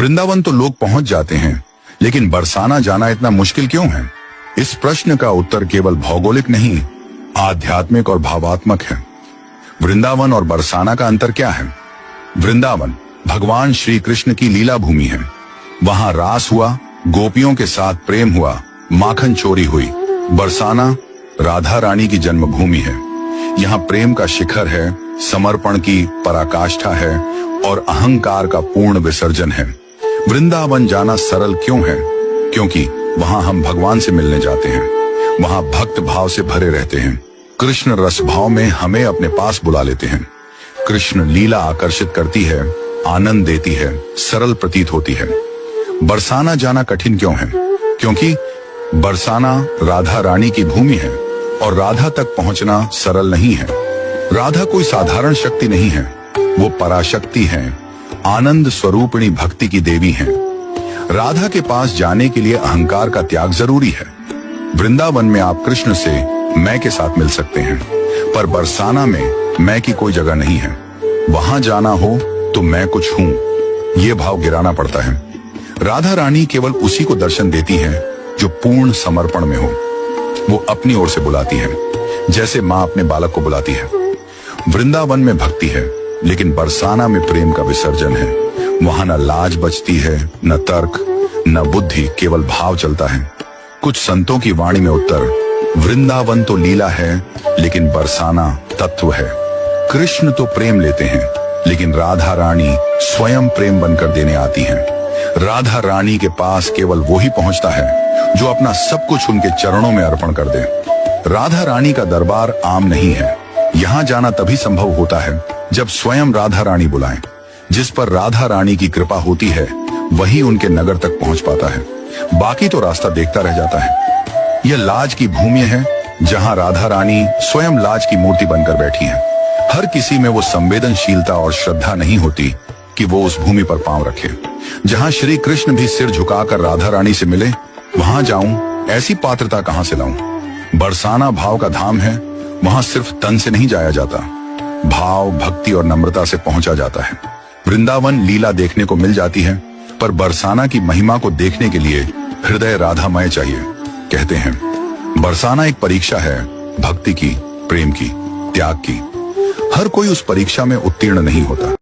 वृंदावन तो लोग पहुंच जाते हैं, लेकिन बरसाना जाना इतना मुश्किल क्यों है? इस प्रश्न का उत्तर केवल भौगोलिक नहीं, आध्यात्मिक और भावात्मक है। वृंदावन और बरसाना का अंतर क्या है? वृंदावन भगवान श्री कृष्ण की लीला भूमि है। वहां रास हुआ, गोपियों के साथ प्रेम हुआ, माखन चोरी हुई। बरसाना राधा रानी की जन्मभूमि है। यहाँ प्रेम का शिखर है, समर्पण की पराकाष्ठा है और अहंकार का पूर्ण विसर्जन है। वृंदावन जाना सरल क्यों है? क्योंकि वहां हम भगवान से मिलने जाते हैं। वहां भक्त भाव से भरे रहते हैं। कृष्ण रस भाव में हमें अपने पास बुला लेते हैं। कृष्ण लीला आकर्षित करती है, आनंद देती है, सरल प्रतीत होती है। बरसाना जाना कठिन क्यों है? क्योंकि बरसाना राधा रानी की भूमि है और राधा तक पहुंचना सरल नहीं है। राधा कोई साधारण शक्ति नहीं है, वो पराशक्ति है, आनंद स्वरूपिणी भक्ति की देवी हैं। राधा के पास जाने के लिए अहंकार का त्याग जरूरी है। वृंदावन में आप कृष्ण से मैं के साथ मिल सकते हैं, पर बरसाना में मैं की कोई जगह नहीं है। वहां जाना हो तो मैं कुछ हूं, ये भाव गिराना पड़ता है। राधा रानी केवल उसी को दर्शन देती है जो पूर्ण समर्पण में हो। वो अपनी ओर से बुलाती है, जैसे माँ अपने बालक को बुलाती है। वृंदावन में भक्ति है, लेकिन बरसाना में प्रेम का विसर्जन है। वहां न लाज बचती है, न तर्क, न बुद्धि, केवल भाव चलता है। कुछ संतों की वाणी में उत्तर, वृंदावन तो लीला है, लेकिन बरसाना तत्व है। कृष्ण तो प्रेम लेते हैं, लेकिन राधा रानी स्वयं प्रेम बनकर देने आती हैं। राधा रानी के पास केवल वो ही पहुंचता है जो अपना सब कुछ उनके चरणों में अर्पण कर दे। राधा रानी का दरबार आम नहीं है। यहाँ जाना तभी संभव होता है जब स्वयं राधा रानी बुलाएं। जिस पर राधा रानी की कृपा होती है, वही उनके नगर तक पहुंच पाता है। बाकी तो रास्ता देखता रह जाता है। यह लाज की भूमि है, जहां राधा रानी स्वयं लाज की मूर्ति बनकर बैठी हैं। हर किसी में वो संवेदनशीलता और श्रद्धा नहीं होती कि वो उस भूमि पर पांव रखे। जहां श्री कृष्ण भी सिर झुकाकर राधा रानी से मिले, वहां जाऊं, ऐसी पात्रता कहां से लाऊं? बरसाना भाव का धाम है। वहां सिर्फ तन से नहीं जाया जाता, भाव, भक्ति और नम्रता से पहुंचा जाता है। वृंदावन लीला देखने को मिल जाती है, पर बरसाना की महिमा को देखने के लिए हृदय राधामय चाहिए। कहते हैं बरसाना एक परीक्षा है, भक्ति की, प्रेम की, त्याग की। हर कोई उस परीक्षा में उत्तीर्ण नहीं होता।